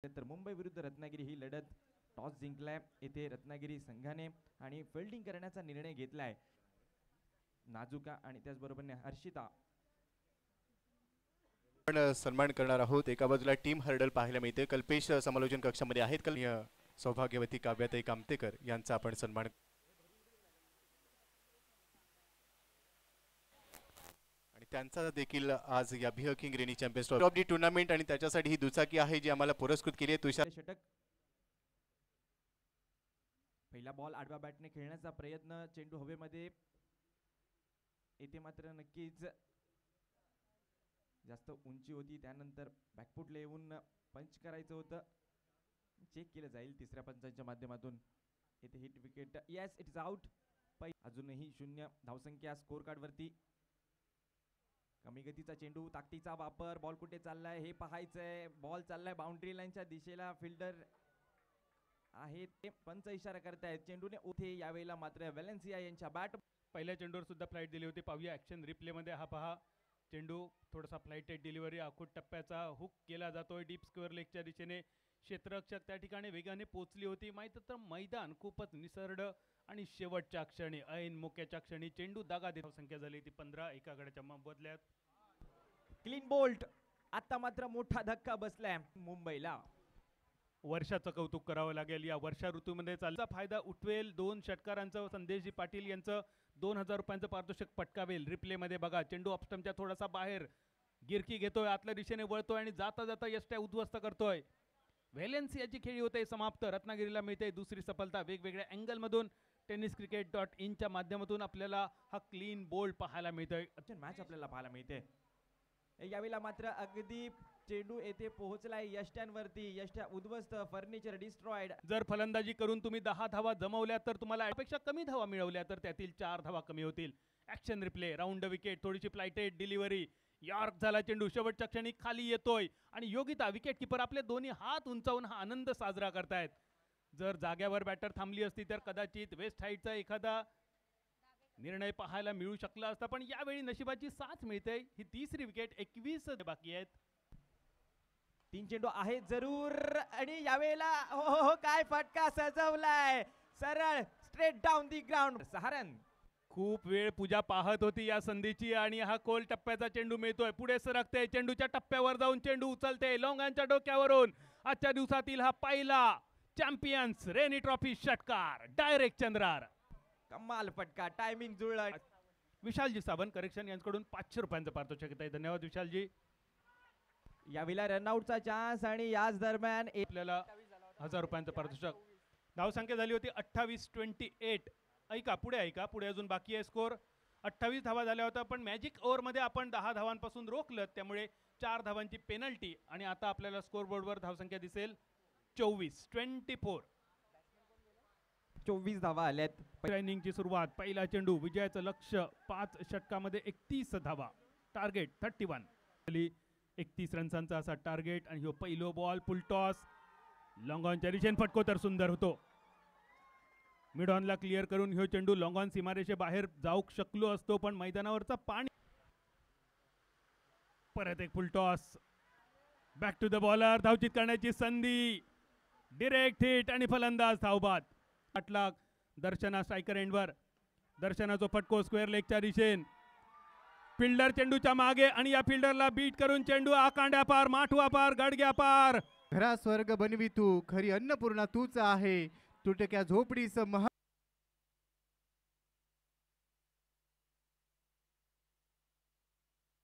तर मुंबई विरुद्ध रत्नागिरी ही लढत टॉस जिंकलाय येथे रत्नागिरी संघाने आणि फिल्डिंग करण्याचा निर्णय घेतलाय। नाजुका आणि त्याचबरोबर हर्षिता आपण सन्मान करणार आहोत। एका बाजूला टीम हर्डल पाहायला मिळते, कल्पेश समालोचन कक्षामध्ये आहेत। सौभाग्यवती काव्याताई कामतेकर यांचा आपण सन्मान आणि त्यांचा देखील आज या बिह किंग reigning champions of the tournament आणि त्याच्यासाठी ही दुचाकी आहे जी आम्हाला पुरस्कृत केली आहे। तुषार षटक पहिला बॉल आडव्या बॅटने खेळण्याचा प्रयत्न, चेंडू हवेमध्ये येथे मात्र नक्कीच जास्त उंची होती, त्यानंतर बॅकफुटला येऊन पंच करायचं होतं, चेक केलं जाईल तिसऱ्या पंचांच्या माध्यमातून। येथे hit wicket, yes it is out. अजूनही 0 धावसंख्या स्कोर कार्ड वरती। कमी गतीचा चेंडू, ताकदीचा वापर, बॉल कुठे चाललाय हे पाहायचंय। बॉल चाललाय बाउंड्री लाईनच्या दिशेला, फिल्डर आहे ते पंच इशारा करतायत। चेंडूने उठे, यावेळेला मात्र व्हॅलेन्सिया यांच्या बॅट पहिल्या चेंडूवर सुद्धा फ्लाइट दिली होती। पाहूया ॲक्शन रिप्ले मध्ये, हा पहा चेंडू थोडासा फ्लाइटेड डिलिव्हरी, आखूट टप्प्याचा हुक केला जातोय डीप स्क्वेअर लेगच्या दिशेने। क्षेत्ररक्षक त्या ठिकाणी वेगाने पोहोचली होती, माहीत तर मैदान खूपच निसरड आणि शेवटच्या क्षणी ऐन मोक्याच्या क्षणी चेंडू दागा देत संख्या झाली ती 15 एका गड्याच्या बदल्यात। क्लीन बोल्ट, आता मात्र मोठा धक्का बसलाय मुंबईला। वर्षाचं कौतुक करावं लागेल, या वर्षा ऋतूमध्ये चालचा फायदा उठवेल। 2 षटकारांचं संदेशजी पाटील यांचं 2000 रुपयांचं पारितोषिक पटकावेल। रिप्लेमध्ये बघा, चेंडू ऑफस्टंपच्या थोडासा बाहेर गिरकी घेतोय, आतल्या दिशेने वळतोय आणि जाता जाता यष्ट्या उद्ध्वस्त करतोय। व्हॅलेन्सियाची खेळी होते समाप्त, रत्नागिरीला मिळते दुसरी सफलता। वेगवेगळ्या अँगलमधून tenniscricket.in च्या माध्यमातून आपल्याला हा क्लीन बोल्ड पाहायला मिळतोय। मॅच आपल्याला पाहायला मिळते। यावेळेला मात्र अगदी चेंडू येथे पोहोचलाय यष्ट्यांवरती, यष्ट्या उद्ध्वस्त, फर्निचर डिस्ट्रॉयड। जर फलंदाजी करून तुम्ही 10 धावा जमवल्या तर तुम्हाला अपेक्षा कमी धावा मिळवल्या तर त्यातील 4 धावा कमी होतील। ॲक्शन रिप्ले, राऊंड विकेट, थोडीशी फ्लाइटेड डिलिव्हरी, यॉर्क झाला चेंडू, शेवटच्या क्षणी खाली येतोय आणि योगिता विकेट किपर आपले दोन्ही हात उंचावून हा आनंद साजरा करतायत। जर जाग्यावर बॅटर थांबली असती तर कदाचित वेस्ट हाईटचा एखादा निर्णय पाहायला मिळू शकला असता, पण यावेळी नशिबाची साथ मिळते। ही तिसरी विकेट, 21 बाकी आहेत। 3 चेंडू आहेत जरूर आणि यावेळेला हो काय फटका सजवलाय, सरळ स्ट्रेट डाऊन दी ग्राउंड। सहारन खूप वेळ पूजा पाहत होती या संधीची आणि हा कोल टप्प्याचा चेंडू मिळतोय, पुढे सरकते, चेंडूच्या टप्प्यावर जाऊन चेंडू उचलते लॉंगांच्या डोक्यावरून। आजच्या दिवसातील हा पहिला चॅम्पियन्स रेनी ट्रॉफी षटकार डायरेक्ट चंद्रार। कमाल फटका, टायमिंग जुळलं। विशालजी सावंत करेक्शन यांच्याकडून 500 रुपयांचं पारितोषिक येत आहे, धन्यवाद विशालजी। यावेळेला रनआउटचा चान्स आणि याच दरम्यान आपल्याला 1000 रुपयांचं पारितोषिक। धावसंख्या झाली होती 28-28। ऐका पुढे अजून बाकी आहे स्कोर। 28 धावा झाल्या होत्या, पण मॅजिक ओव्हरमध्ये आपण 10 धावांपासून रोखलं, त्यामुळे 4 धावांची पेनल्टी आणि आता आपल्याला स्कोर बोर्डवर धावसंख्या दिसेल 24-24। 24 धावा आल्यात। इनिंगची सुरुवात, पहिला चेंडू, विजयाचं लक्ष्य 5 षटकामध्ये 31 धावा, टार्गेट 31, 31 रन्सांचा असा टार्गेट। आणि ह्यो पहिलो बॉल फुलटॉस, लॉंगॉनच्या दिशेने फटको तर सुंदर होतो, मिड ऑनला क्लिअर करून ह्यो चेंडू लॉंगॉन सीमारेषे बाहेर जाऊ शकलो असतो, पण मैदानावरचा पाणी। परत एक full toss, back to the bowler, धावचित करण्याची संधी, डिरेक्ट हिट आणि फलंदाज धावबाद। 8 लाख दर्शना स्ट्रायकर एंडवर, दर्शनाचा फटको स्क्वेअर लेगच्या दिशेन, फिल्डर चेंडूच्या मागे आणि या फिल्डरला बीट करून चेंडू आकांड्या पार, माठवा पार, गडग्या पार। घरा स्वर्ग बनवी तू, खरी अन्नपूर्णा तूच आहे, तुटक्या झोपडीस